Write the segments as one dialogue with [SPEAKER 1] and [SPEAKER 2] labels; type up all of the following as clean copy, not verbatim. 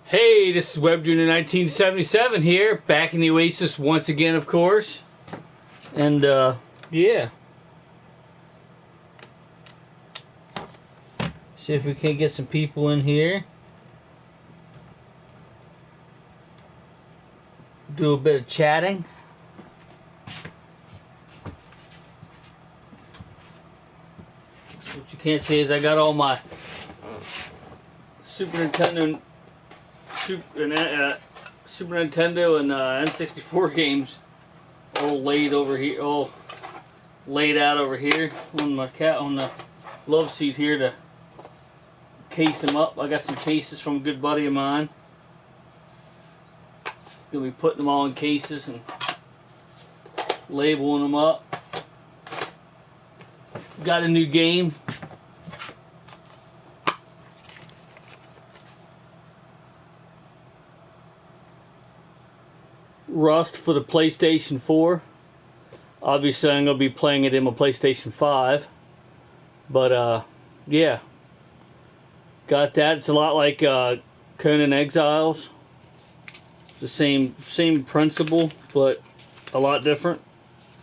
[SPEAKER 1] Hey, this is Web Junior 1977 here, back in the Oasis once again, of course. And, yeah. See if we can get some people in here. Do a bit of chatting. What you can't see is I got all my Super Nintendo and N64 games all laid over here, all laid out over here on the love seat here to case them up. I got some cases from a good buddy of mine. Gonna be putting them all in cases and labeling them up. Got a new game. Rust for the PlayStation 4. Obviously I'm gonna be playing it in my PlayStation 5. But yeah. Got that. It's a lot like Conan Exiles. The same principle, but a lot different,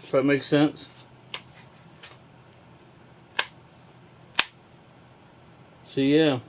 [SPEAKER 1] if that makes sense. So yeah.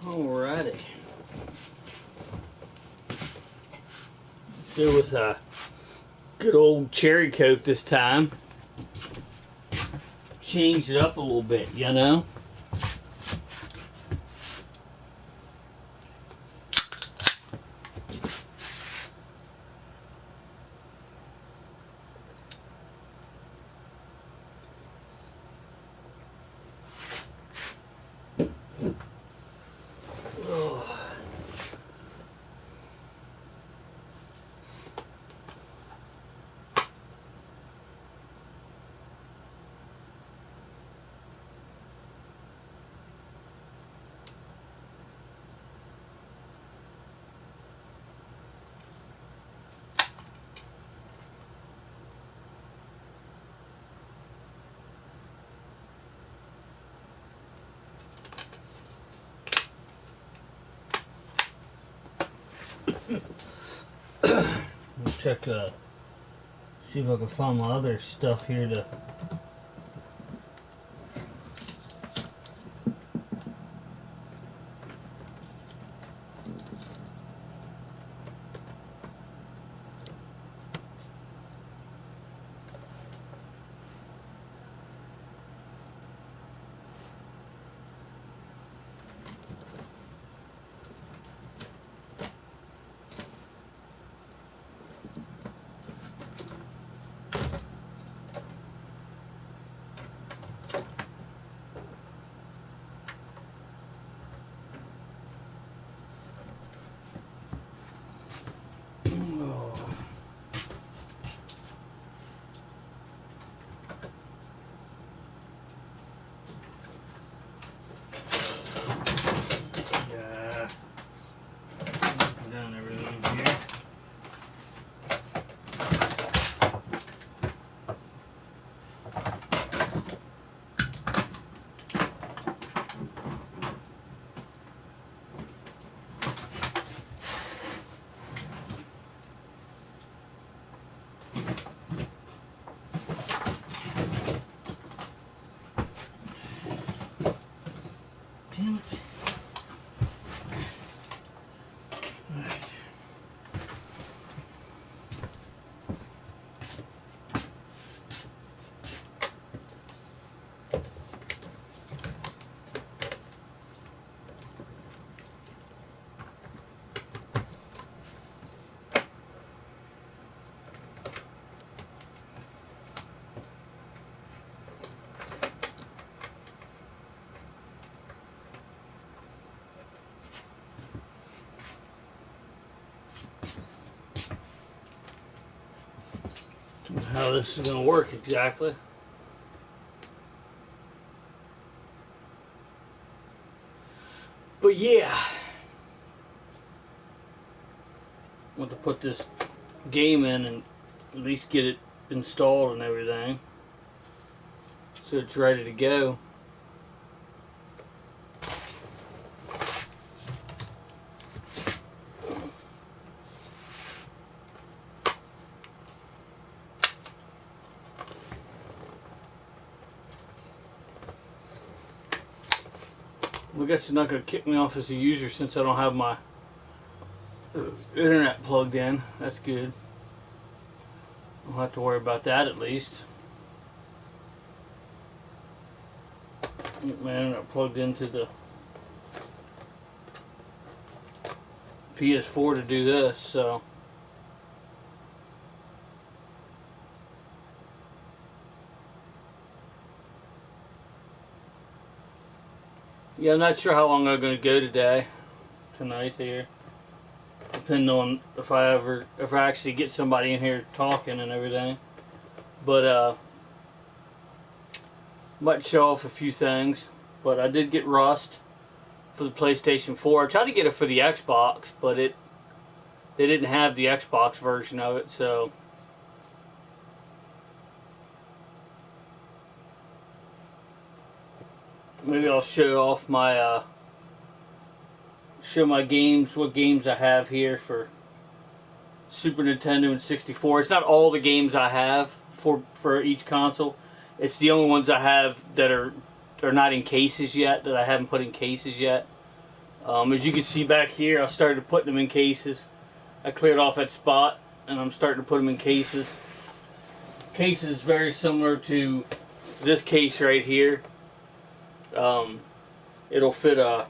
[SPEAKER 1] Alrighty. It was a good old cherry coke this time. Changed it up a little bit, you know? Check, see if I can find my other stuff here to. how this is going to work exactly. But yeah, I want to put this game in and at least get it installed and everything, so it's ready to go. I guess it's not going to kick me off as a user since I don't have my internet plugged in. That's good. I don't have to worry about that at least. Get my internet plugged into the PS4 to do this, so. Yeah, I'm not sure how long I'm going to go tonight here. Depending on if I actually get somebody in here talking and everything. But, might show off a few things. But I did get Rust for the PlayStation 4. I tried to get it for the Xbox, but they didn't have the Xbox version of it, so. Maybe I'll show off my games, what games I have here for Super Nintendo and 64. It's not all the games I have for each console. It's the only ones I have that are not in cases yet, that I haven't put in cases yet. As you can see back here, I started putting them in cases. I cleared off that spot, and I'm starting to put them in cases. Case is very similar to this case right here. It'll fit a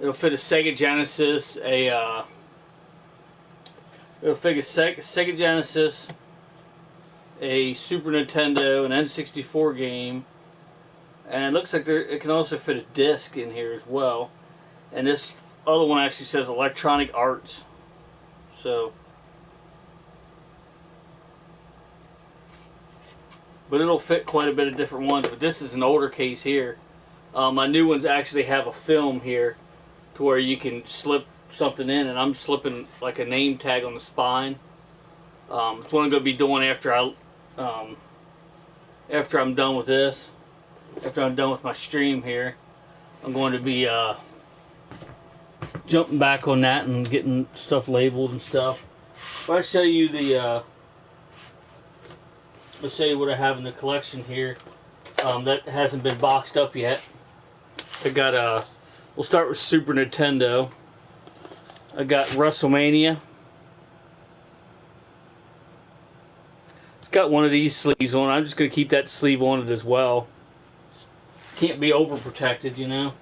[SPEAKER 1] Sega Genesis, Sega Genesis, a Super Nintendo, an N64 game, and it looks like it can also fit a disc in here as well. And this other one actually says Electronic Arts, so. But it'll fit quite a bit of different ones. But this is an older case here. My new ones actually have a film here to where you can slip something in, and I'm slipping like a name tag on the spine. It's what I'm going to be doing after I'm done with this. After I'm done with my stream here, I'm going to be jumping back on that and getting stuff labeled and stuff. If I show you let's show you what I have in the collection here that hasn't been boxed up yet. I got we'll start with Super Nintendo. I got WrestleMania. It's got one of these sleeves on. I'm just going to keep that sleeve on it as well. Can't be overprotected, you know.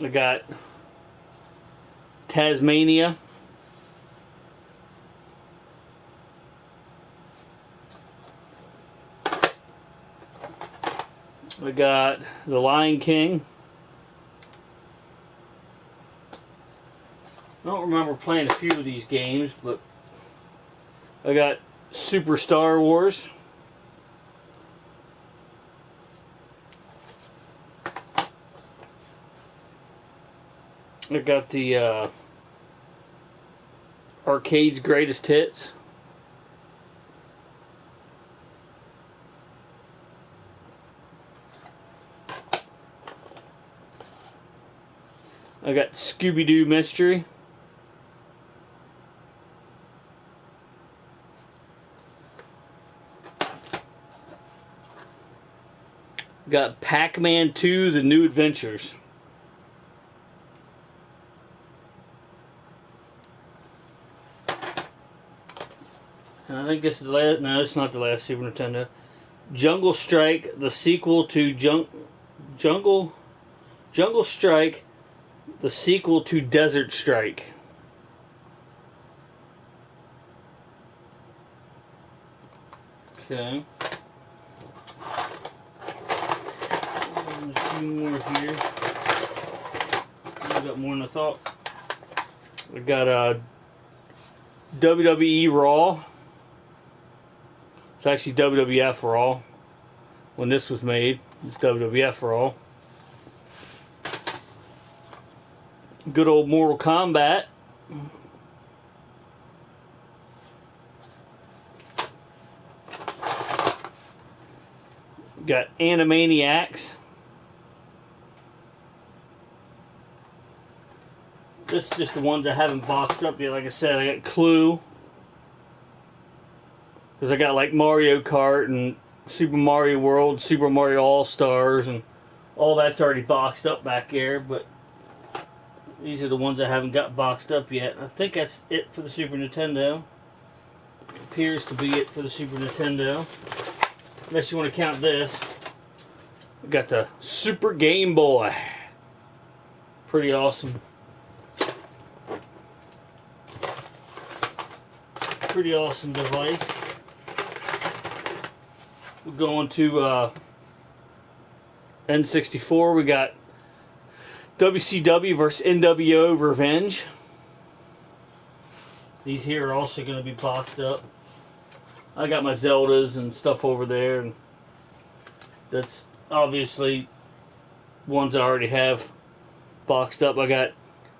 [SPEAKER 1] I got Tasmania. I got The Lion King. I don't remember playing a few of these games, but I got Super Star Wars. I got the Arcade's Greatest Hits. I got Scooby-Doo Mystery. Got Pac-Man 2: The New Adventures. And I think this is the last. No, it's not the last Super Nintendo. Jungle Strike, the sequel to Jungle Strike, the sequel to Desert Strike. Okay. There's a few more here. I got more than I thought. We got WWE Raw. It's actually WWF Raw. When this was made, it's WWF Raw. Good old Mortal Kombat. Got Animaniacs. This is just the ones I haven't boxed up yet. Like I said, I got Clue. Because I got like Mario Kart and Super Mario World, Super Mario All-Stars, and all that's already boxed up back there. But these are the ones I haven't got boxed up yet. I think that's it for the Super Nintendo. Appears to be it for the Super Nintendo. Unless you want to count this. We got the Super Game Boy. Pretty awesome. Pretty awesome device. We're going to N64. We got WCW versus NWO Revenge. These here are also going to be boxed up. I got my Zeldas and stuff over there, and that's obviously ones I already have boxed up. I got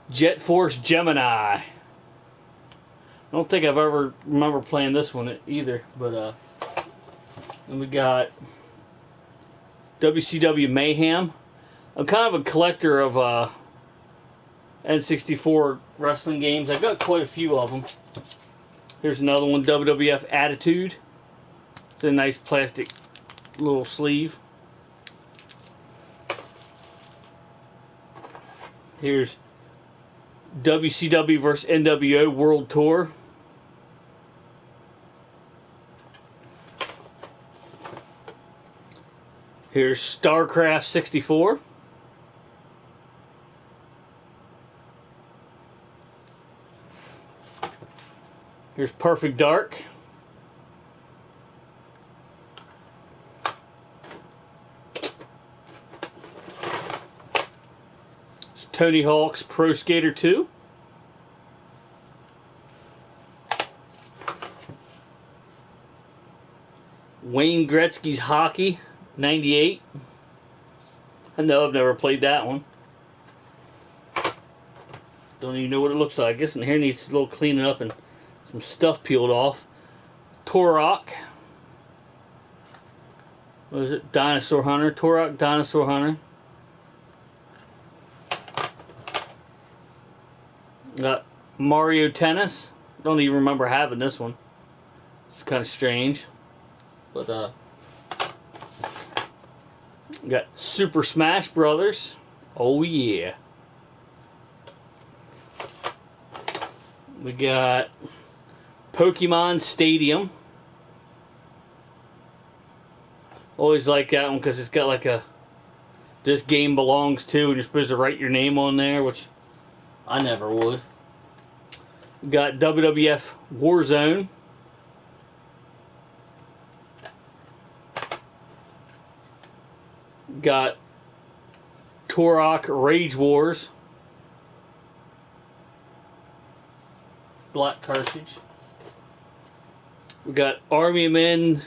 [SPEAKER 1] Jet Force Gemini. I don't think I've ever remember playing this one either, but and we got WCW Mayhem. I'm kind of a collector of N64 wrestling games. I've got quite a few of them. Here's another one, WWF Attitude. It's a nice plastic little sleeve. Here's WCW vs. NWO World Tour. Here's StarCraft 64. Here's Perfect Dark. It's Tony Hawk's Pro Skater 2. Wayne Gretzky's Hockey 98. I know I've never played that one. Don't even know what it looks like. I guess in here needs a little cleaning up and some stuff peeled off. Turok. What is it? Dinosaur Hunter. Turok Dinosaur Hunter. Got Mario Tennis. Don't even remember having this one. It's kind of strange. But got Super Smash Brothers. Oh yeah. We got Pokemon Stadium. Always like that one because it's got like a "this game belongs to," and you're supposed to write your name on there, which I never would. We got WWF Warzone. Got Turok Rage Wars. Black cartridge. We got Army of Men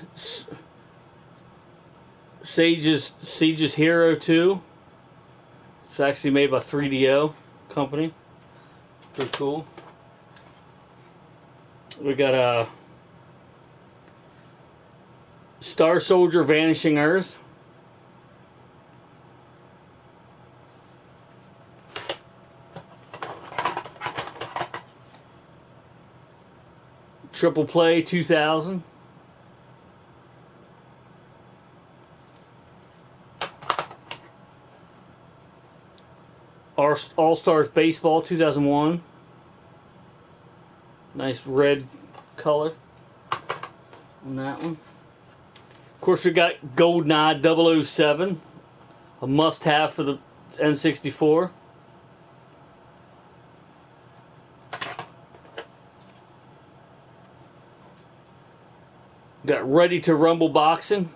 [SPEAKER 1] Siege's Hero 2. It's actually made by 3DO company. Pretty cool. We got a Star Soldier Vanishing Earth. Triple Play 2000. All-Stars Baseball 2001. Nice red color on that one. Of course, we got GoldenEye 007. A must-have for the N64. Got Ready to Rumble Boxing.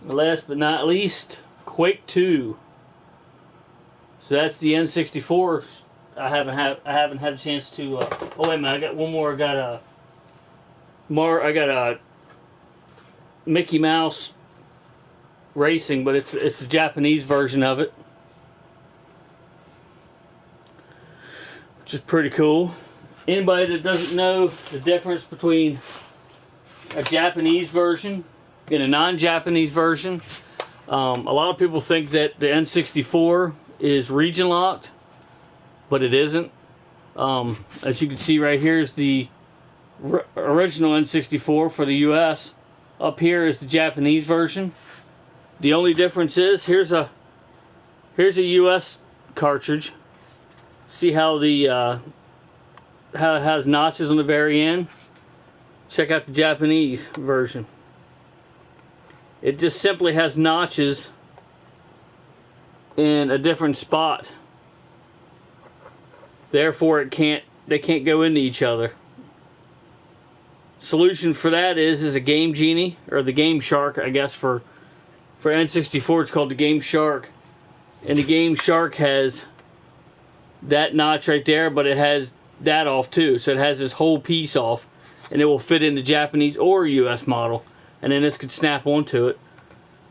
[SPEAKER 1] Last but not least, Quake 2. So that's the N64 I haven't had a chance to. Oh wait a minute, I got one more. I got a Mickey Mouse Racing, but it's a Japanese version of it, which is pretty cool. Anybody that doesn't know the difference between a Japanese version and a non-Japanese version, a lot of people think that the N64 is region locked, but it isn't. As you can see right here is the original N64 for the US. Up here is the Japanese version. The only difference is here's a US cartridge. See how how it has notches on the very end? Check out the Japanese version. It just simply has notches in a different spot. Therefore, they can't go into each other. Solution for that is a Game Genie, or the Game Shark, I guess for N64 it's called the Game Shark. And the Game Shark has that notch right there, but it has that off too. So it has this whole piece off, and it will fit in the Japanese or US model, and then this could snap onto it.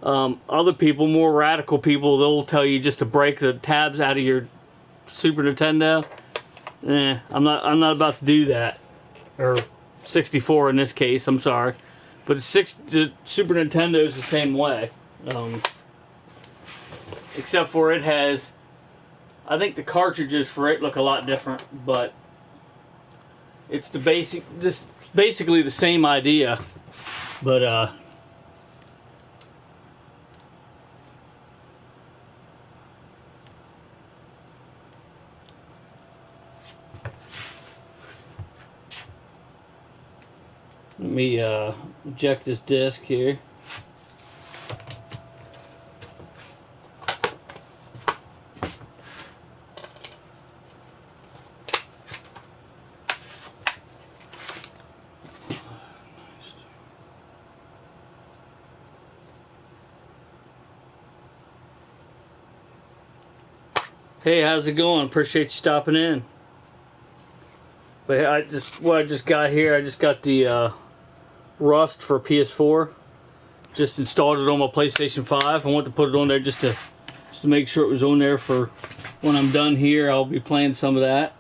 [SPEAKER 1] Other people, more radical people, they'll tell you just to break the tabs out of your Super Nintendo. I'm not about to do that. Or 64 in this case, I'm sorry. But the Super Nintendo is the same way. Except for it has, I think the cartridges for it look a lot different, but it's basically the same idea. But let me eject this disc here. Hey, how's it going? Appreciate you stopping in. But what I just got here, I just got the Rust for PS4. Just installed it on my PlayStation 5. I want to put it on there just to make sure it was on there for when I'm done here. I'll be playing some of that.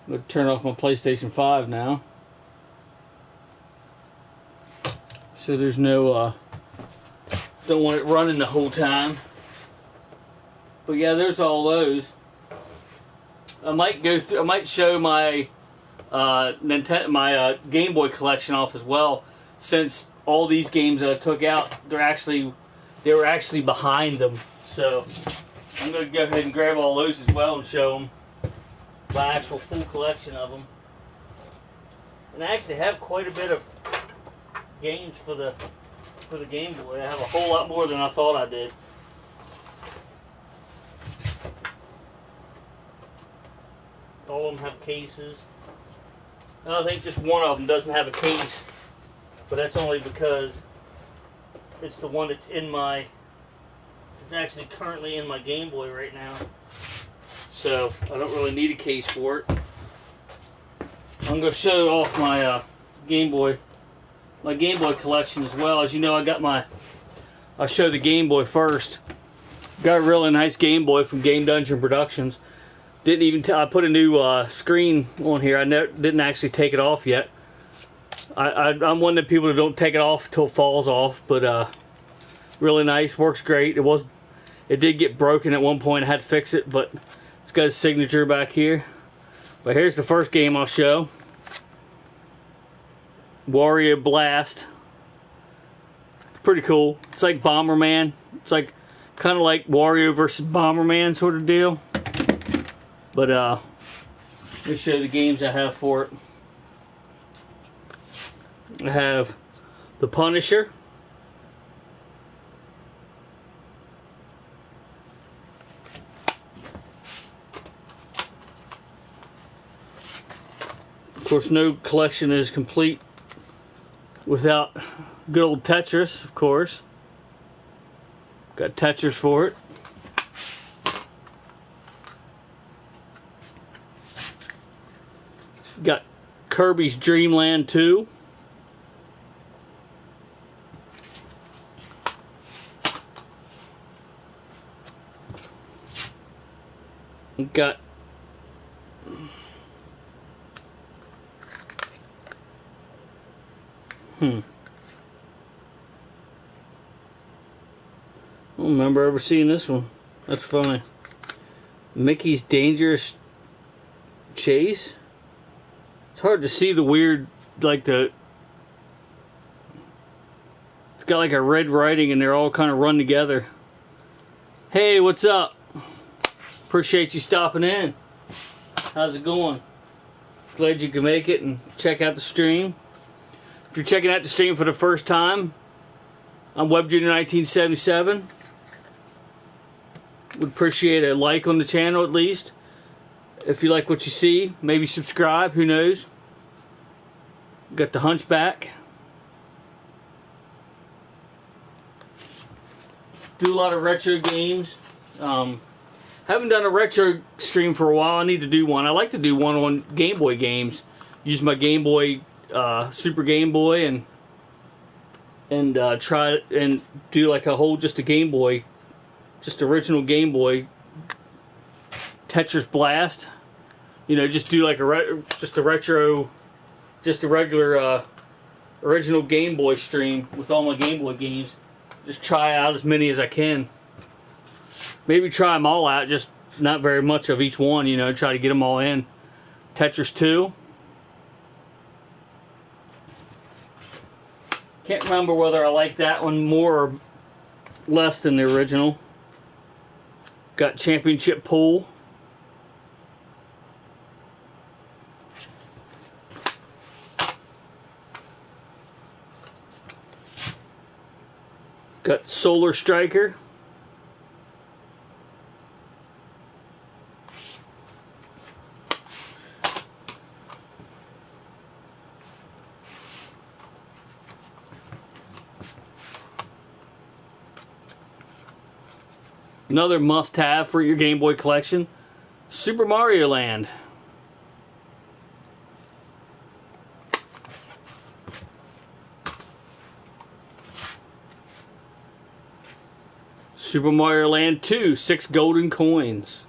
[SPEAKER 1] I'm going to turn off my PlayStation 5 now. So there's no, don't want it running the whole time. But yeah, there's all those. I might show my Game Boy collection off as well, since all these games that I took out, they were actually behind them. So I'm gonna go ahead and grab all those as well and show them my actual full collection of them. And I actually have quite a bit of games for the Game Boy. I have a whole lot more than I thought I did. All of them have cases. I think just one of them doesn't have a case, but that's only because it's the one that's it's actually currently in my Game Boy right now. So I don't really need a case for it. I'm going to show off my Game Boy collection as well. As you know, I'll show the Game Boy first. Got a really nice Game Boy from Game Dungeon Productions. Didn't even I put a new screen on here. I didn't actually take it off yet. I'm one of the people who don't take it off till it falls off, but really nice, works great. It did get broken at one point. I had to fix it, but it's got a signature back here. But here's the first game I'll show. Wario Blast. It's pretty cool. It's like Bomberman. It's like kind of like Wario versus Bomberman sort of deal. But let me show you the games I have for it. I have The Punisher. Of course, no collection is complete without good old Tetris, of course. Got Tetris for it. Kirby's Dream Land 2. Got I don't remember ever seeing this one. That's funny. Mickey's Dangerous Chase. It's hard to see the weird, like the... It's got like a red writing and they're all kind of run together. Hey, what's up? Appreciate you stopping in. How's it going? Glad you could make it and check out the stream. If you're checking out the stream for the first time, I'm Web Junior 1977. Would appreciate a like on the channel at least. If you like what you see, maybe subscribe, who knows. Got the Hunchback. Do a lot of retro games. Haven't done a retro stream for a while. I need to do one. I like to do one on Game Boy games. Use my Game Boy, Super Game Boy, and try and do like a whole just a Game Boy, just original Game Boy Tetris Blast. You know, just do like a retro, just a regular original Game Boy stream with all my Game Boy games. Just try out as many as I can. Maybe try them all out, just not very much of each one, you know, try to get them all in. Tetris 2. Can't remember whether I like that one more or less than the original. Got Championship Pool. Got Solar Striker. Another must-have for your Game Boy collection, Super Mario Land. Super Mario Land 2, 6 golden coins.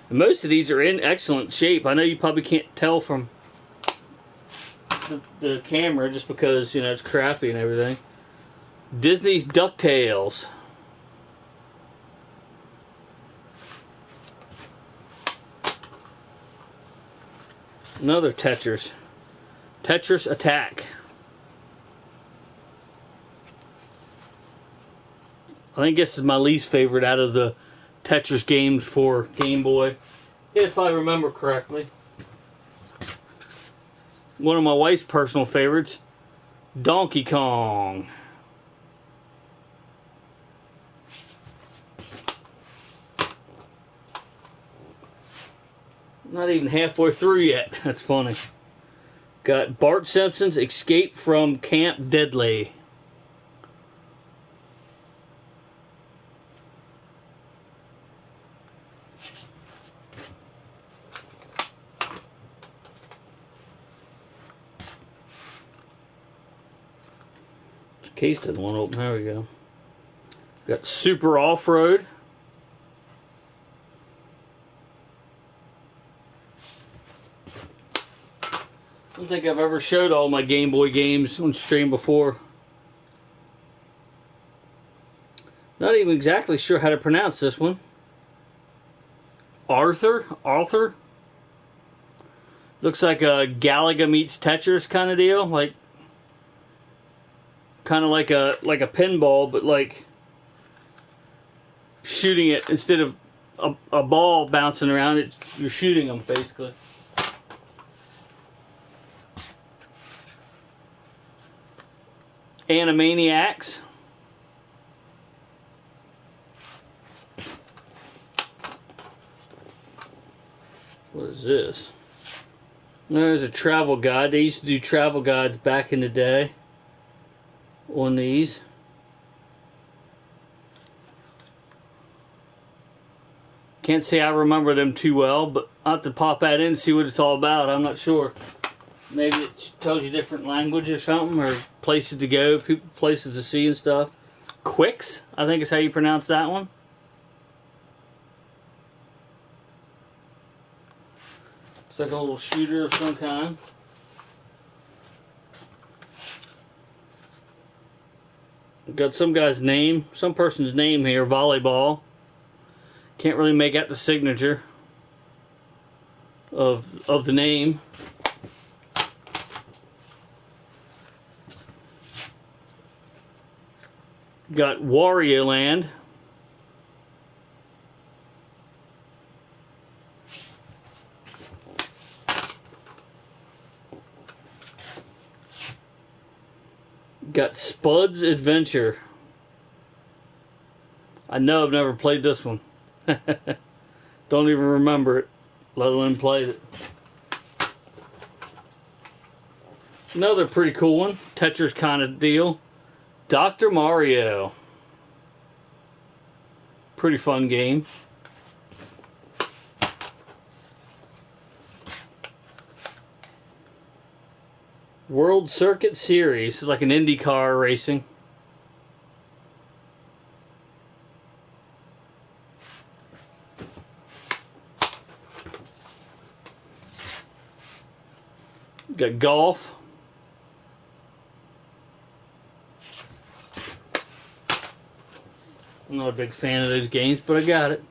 [SPEAKER 1] And most of these are in excellent shape. I know you probably can't tell from the camera just because, you know, it's crappy and everything. Disney's DuckTales. Another Tetris. Tetris Attack. I think this is my least favorite out of the Tetris games for Game Boy, if I remember correctly. One of my wife's personal favorites, Donkey Kong. Not even halfway through yet. That's funny. Got Bart Simpson's Escape from Camp Deadly. The case doesn't want to open. There we go. Got Super Off-Road. I don't think I've ever showed all my Game Boy games on stream before. Not even exactly sure how to pronounce this one. Arthur? Looks like a Galaga meets Tetris kind of deal. Like, kind of like a pinball, but like shooting it instead of a ball bouncing around. You're shooting them basically. Animaniacs. What is this? There's a travel guide. They used to do travel guides back in the day on these. Can't say I remember them too well, but I'll have to pop that in and see what it's all about. I'm not sure. Maybe it tells you different language or something, or places to go, places to see and stuff. Quicks, I think is how you pronounce that one. It's like a little shooter of some kind. Got some guy's name, some person's name here, volleyball. Can't really make out the signature of the name. Got Wario Land. Got Spud's Adventure. I know I've never played this one. Don't even remember it, let alone played it. Another pretty cool one, Tetris kind of deal. Dr. Mario. Pretty fun game. World Circuit Series, like an IndyCar racing. Got golf. I'm not a big fan of those games, but I got it.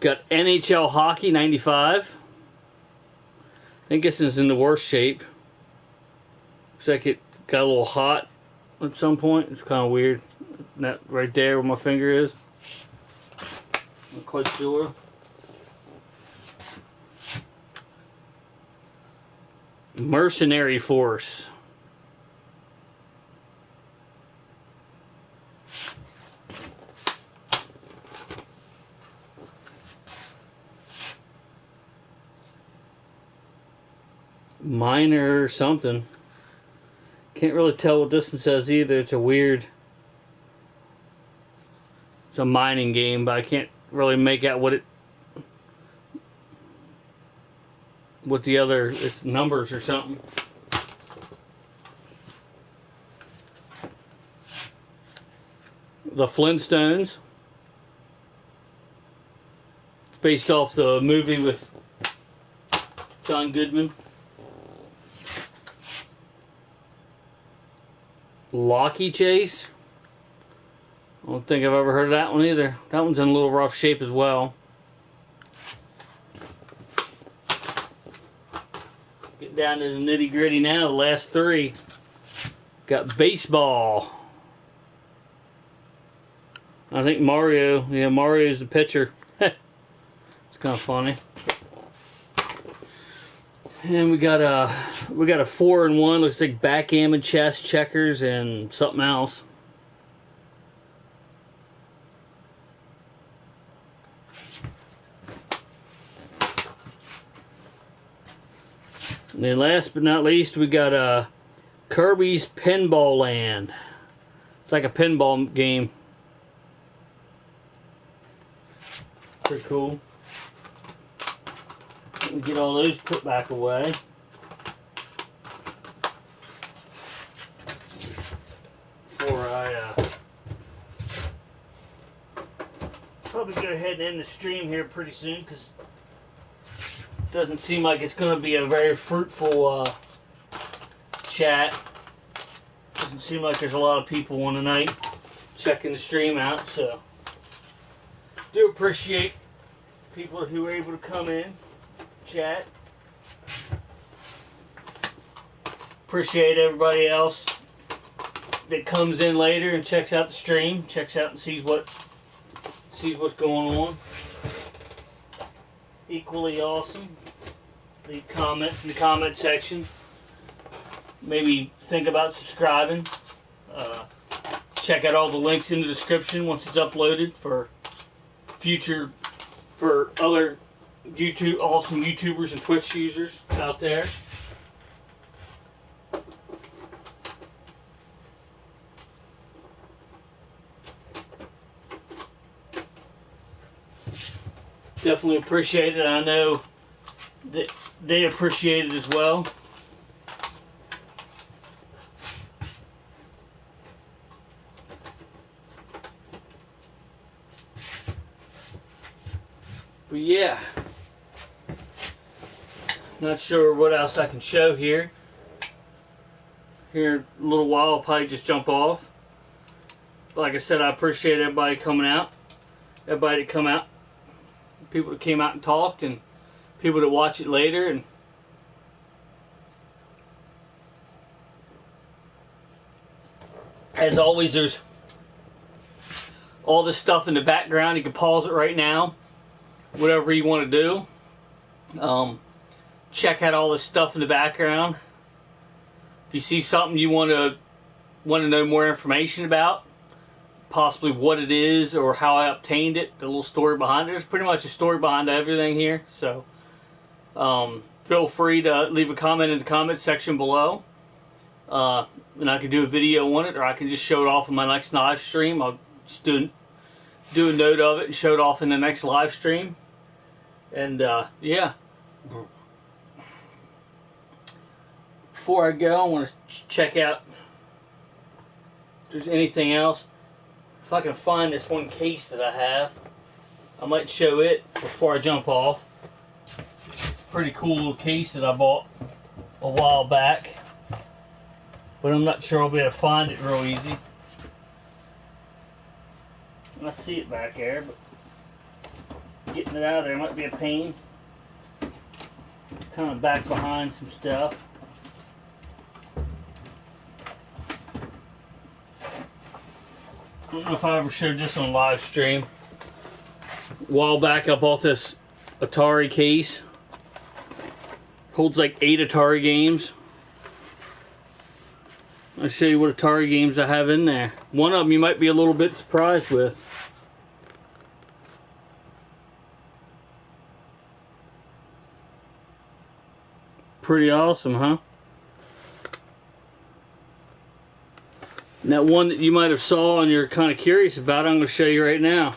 [SPEAKER 1] Got NHL Hockey 95. I think this is in the worst shape. Looks like it got a little hot at some point. It's kind of weird. That right there where my finger is. Not quite sure. Mercenary Force. Miner something. Can't really tell what this one says either. It's a weird... It's a mining game, but I can't really make out what it... What the other... It's numbers or something. The Flintstones. It's based off the movie with John Goodman. Locky Chase. I don't think I've ever heard of that one either. That one's in a little rough shape as well. Get down to the nitty gritty now. The last three. Got baseball. I think Mario. Yeah, Mario's the pitcher. It's kind of funny. And we got a 4-in-1. Looks like backgammon, chess, checkers, and something else. And then last but not least, we got Kirby's Pinball Land. It's like a pinball game. Pretty cool. Let me get all those put back away. Before I probably go ahead and end the stream here pretty soon, because it doesn't seem like it's going to be a very fruitful chat. Doesn't seem like there's a lot of people on tonight checking the stream out, so do appreciate people who are able to come in, chat. Appreciate everybody else that comes in later and checks out the stream, checks out and sees what's going on. Equally awesome. Leave comments in the comment section. Maybe think about subscribing. Check out all the links in the description once it's uploaded for other awesome YouTubers and Twitch users out there. Definitely appreciate it. I know that they appreciate it as well. But yeah, not sure what else I can show here. Here in a little while, I'll probably just jump off. Like I said, I appreciate everybody coming out. Everybody that come out. People that came out and talked, and people that watch it later. And as always, there's all this stuff in the background. You can pause it right now. Whatever you want to do. Check out all this stuff in the background. If you see something you want to know more information about, possibly what it is or how I obtained it, the little story behind it. There's pretty much a story behind everything here. So feel free to leave a comment in the comment section below. And I can do a video on it, or I can just show it off in my next live stream. I'll just do a note of it and show it off in the next live stream. And yeah. Before I go, I want to check out if there's anything else. If I can find this one case that I have, I might show it before I jump off. It's a pretty cool little case that I bought a while back, but I'm not sure I'll be able to find it real easy. I see it back there, but getting it out of there might be a pain. Kind of back behind some stuff. I don't know if I ever showed this on live stream. A while back I bought this Atari case. Holds like 8 Atari games. I'll show you what Atari games I have in there. One of them you might be a little bit surprised with. Pretty awesome, huh? And that one that you might have saw and you're kind of curious about, I'm going to show you right now.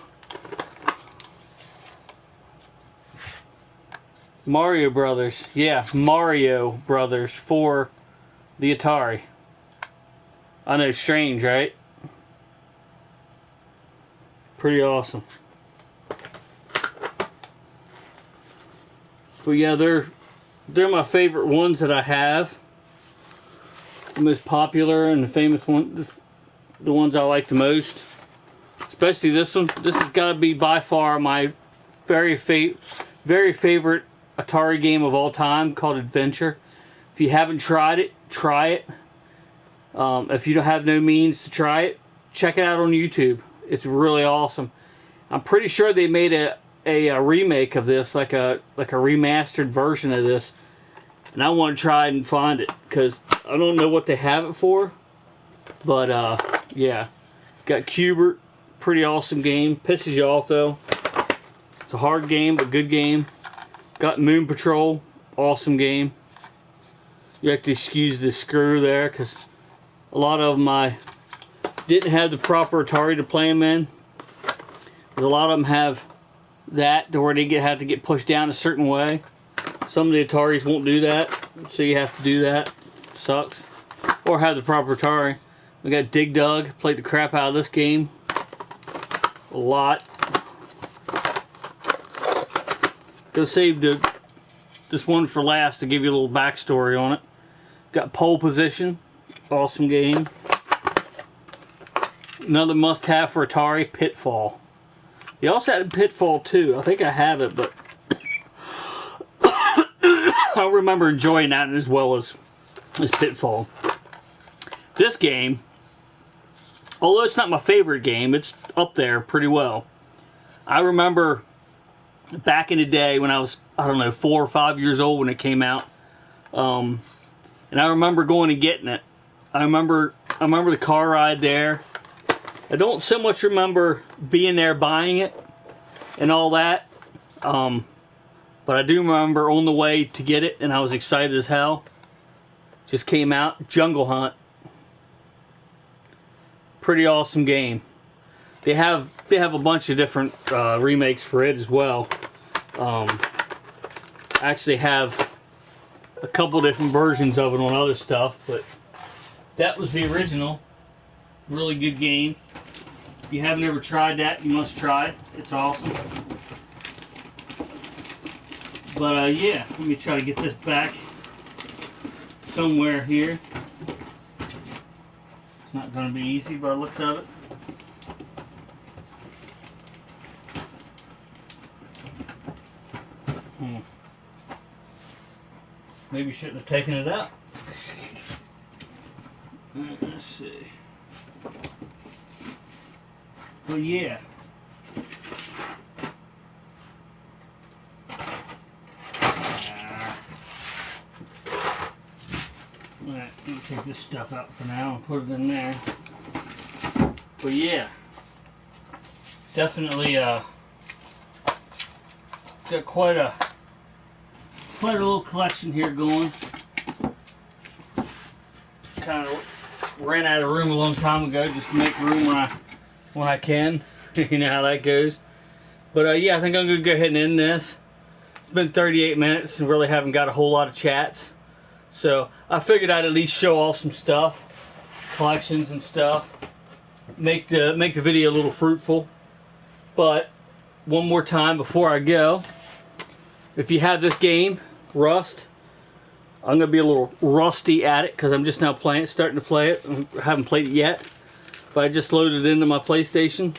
[SPEAKER 1] Mario Brothers. Yeah, Mario Brothers for the Atari. I know, strange, right? Pretty awesome. But yeah, they're my favorite ones that I have. The most popular and the famous one, the ones I like the most. Especially this one. This has got to be by far my very favorite Atari game of all time, called Adventure. If you haven't tried it, try it. If you don't have no means to try it, check it out on YouTube. It's really awesome. I'm pretty sure they made a remake of this, like a remastered version of this. And I want to try and find it, because I don't know what they have it for. But, yeah. Got Cubert. Pretty awesome game. Pisses you off, though. It's a hard game, but good game. Got Moon Patrol. Awesome game. You have to excuse the screw there, because a lot of them I didn't have the proper Atari to play them in. Because a lot of them have that, to where they have to get pushed down a certain way. Some of the Ataris won't do that, so you have to do that. Sucks. Or have the proper Atari. We got Dig Dug. Played the crap out of this game. A lot. Gonna save this one for last to give you a little backstory on it. Got Pole Position. Awesome game. Another must-have for Atari, Pitfall. You also had Pitfall 2. I think I have it, but I remember enjoying that as well as Pitfall. This game, although it's not my favorite game, it's up there pretty well. I remember back in the day when I was, I don't know, 4 or 5 years old when it came out. And I remember going and getting it. I remember the car ride there. I don't so much remember being there buying it and all that. But I do remember on the way to get it, and I was excited as hell. Just came out. Jungle Hunt. Pretty awesome game. They have a bunch of different remakes for it as well. I actually have a couple different versions of it on other stuff, but that was the original. Really good game. If you haven't ever tried that, you must try it. It's awesome. But yeah, let me try to get this back somewhere here. It's not going to be easy by the looks of it. Maybe shouldn't have taken it out. Let's see. Well, yeah. Alright, let me take this stuff out for now and put it in there. But yeah, definitely got quite a little collection here going. Kind of ran out of room a long time ago, just to make room when I can. You know how that goes. But yeah, I think I'm gonna go ahead and end this. It's been 38 minutes and really haven't got a whole lot of chats. So I figured I'd at least show off some stuff, collections and stuff. Make the video a little fruitful. But one more time before I go, if you have this game, Rust, I'm gonna be a little rusty at it because I'm just now starting to play it. I haven't played it yet, but I just loaded it into my PlayStation,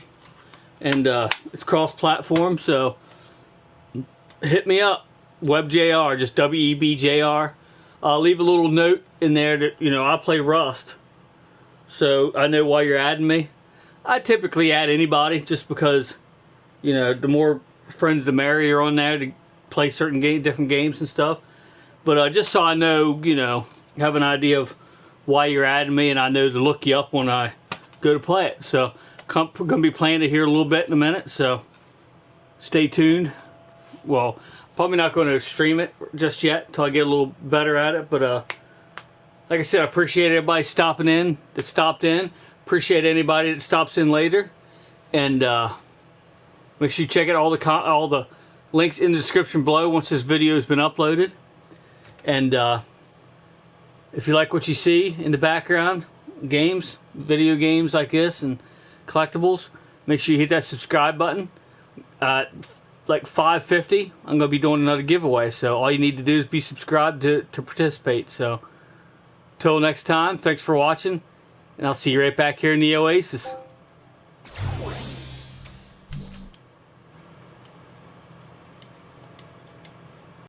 [SPEAKER 1] and it's cross-platform. So hit me up, WebJR, just WEBJR. I'll leave a little note in there that, you know, I play Rust, so I know why you're adding me. I typically add anybody just because, you know, the more friends the merrier on there to play certain different games and stuff. But just so I know, you know, have an idea of why you're adding me, and I know to look you up when I go to play it. So I'm going to be playing it here a little bit in a minute, so stay tuned. Well, probably not going to stream it just yet until I get a little better at it. But like I said, I appreciate everybody stopping in that stopped in. Appreciate anybody that stops in later. And make sure you check out all the links in the description below once this video has been uploaded. And if you like what you see in the background, games, video games like this and collectibles, make sure you hit that subscribe button. Like 550, I'm going to be doing another giveaway, so all you need to do is be subscribed to participate. So till next time, thanks for watching, and I'll see you right back here in the Oasis.